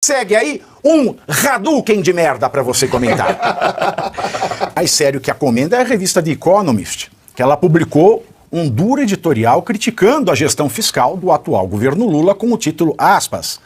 Segue aí um Hadouken de merda pra você comentar. Mais sério que a comenda é a revista The Economist, que ela publicou um duro editorial criticando a gestão fiscal do atual governo Lula com o título, aspas,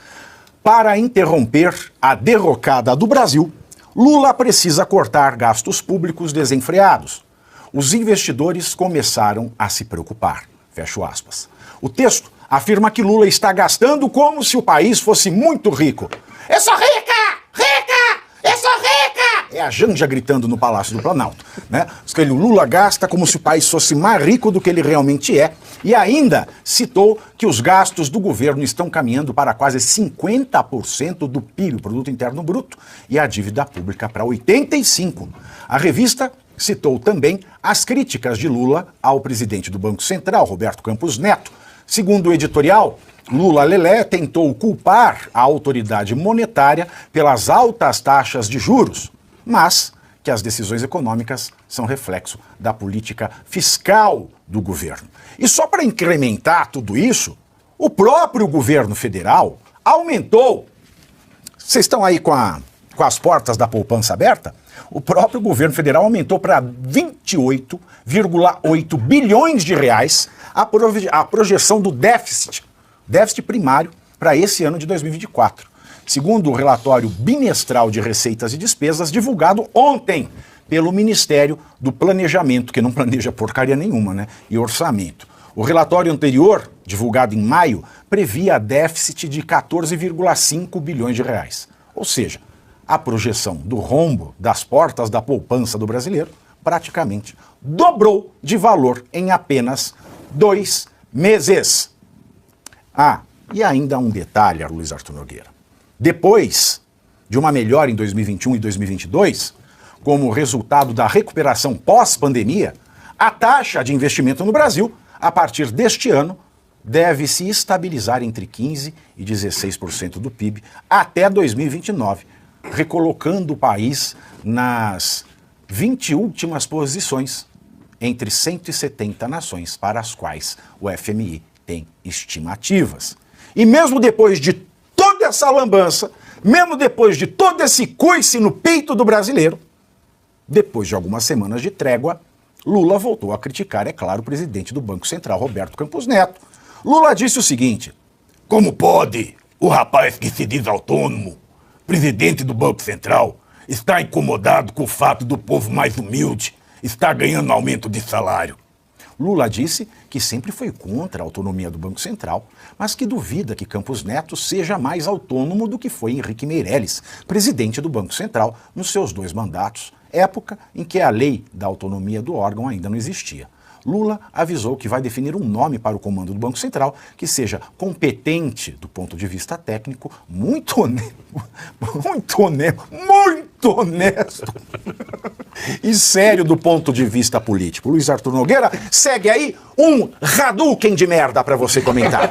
para interromper a derrocada do Brasil, Lula precisa cortar gastos públicos desenfreados. Os investidores começaram a se preocupar. Fecho aspas. O texto afirma que Lula está gastando como se o país fosse muito rico. Eu sou rica! Rica! Eu sou rica! É a Janja gritando no Palácio do Planalto, né? O Lula gasta como se o país fosse mais rico do que ele realmente é. E ainda citou que os gastos do governo estão caminhando para quase 50% do PIB, Produto Interno Bruto, e a dívida pública para 85%. A revista citou também as críticas de Lula ao presidente do Banco Central, Roberto Campos Neto. Segundo o editorial, Lula Lelé tentou culpar a autoridade monetária pelas altas taxas de juros, mas que as decisões econômicas são reflexo da política fiscal do governo. E só para incrementar tudo isso, o próprio governo federal aumentou. Vocês estão aí com as portas da poupança aberta? O próprio governo federal aumentou para 28,8 bilhões de reais a projeção do déficit primário para esse ano de 2024. Segundo o relatório bimestral de receitas e despesas divulgado ontem pelo Ministério do Planejamento, que não planeja porcaria nenhuma, né? E orçamento. O relatório anterior, divulgado em maio, previa déficit de 14,5 bilhões de reais. Ou seja, a projeção do rombo das portas da poupança do brasileiro praticamente dobrou de valor em apenas 2 meses. Ah, e ainda um detalhe, Luiz Arthur Nogueira. Depois de uma melhora em 2021 e 2022, como resultado da recuperação pós-pandemia, a taxa de investimento no Brasil, a partir deste ano, deve se estabilizar entre 15% e 16% do PIB até 2029, recolocando o país nas 20 últimas posições entre 170 nações para as quais o FMI tem estimativas. E mesmo depois de toda essa lambança, mesmo depois de todo esse coice no peito do brasileiro, depois de algumas semanas de trégua, Lula voltou a criticar, é claro, o presidente do Banco Central, Roberto Campos Neto. Lula disse o seguinte: como pode o rapaz que se diz autônomo, presidente do Banco Central, estar incomodado com o fato do povo mais humilde estar ganhando aumento de salário? Lula disse que sempre foi contra a autonomia do Banco Central, mas que duvida que Campos Neto seja mais autônomo do que foi Henrique Meirelles, presidente do Banco Central, nos seus 2 mandatos, época em que a lei da autonomia do órgão ainda não existia. Lula avisou que vai definir um nome para o comando do Banco Central que seja competente do ponto de vista técnico, muito honesto e sério do ponto de vista político. Luiz Arthur Nogueira, segue aí um Hadouken de merda para você comentar.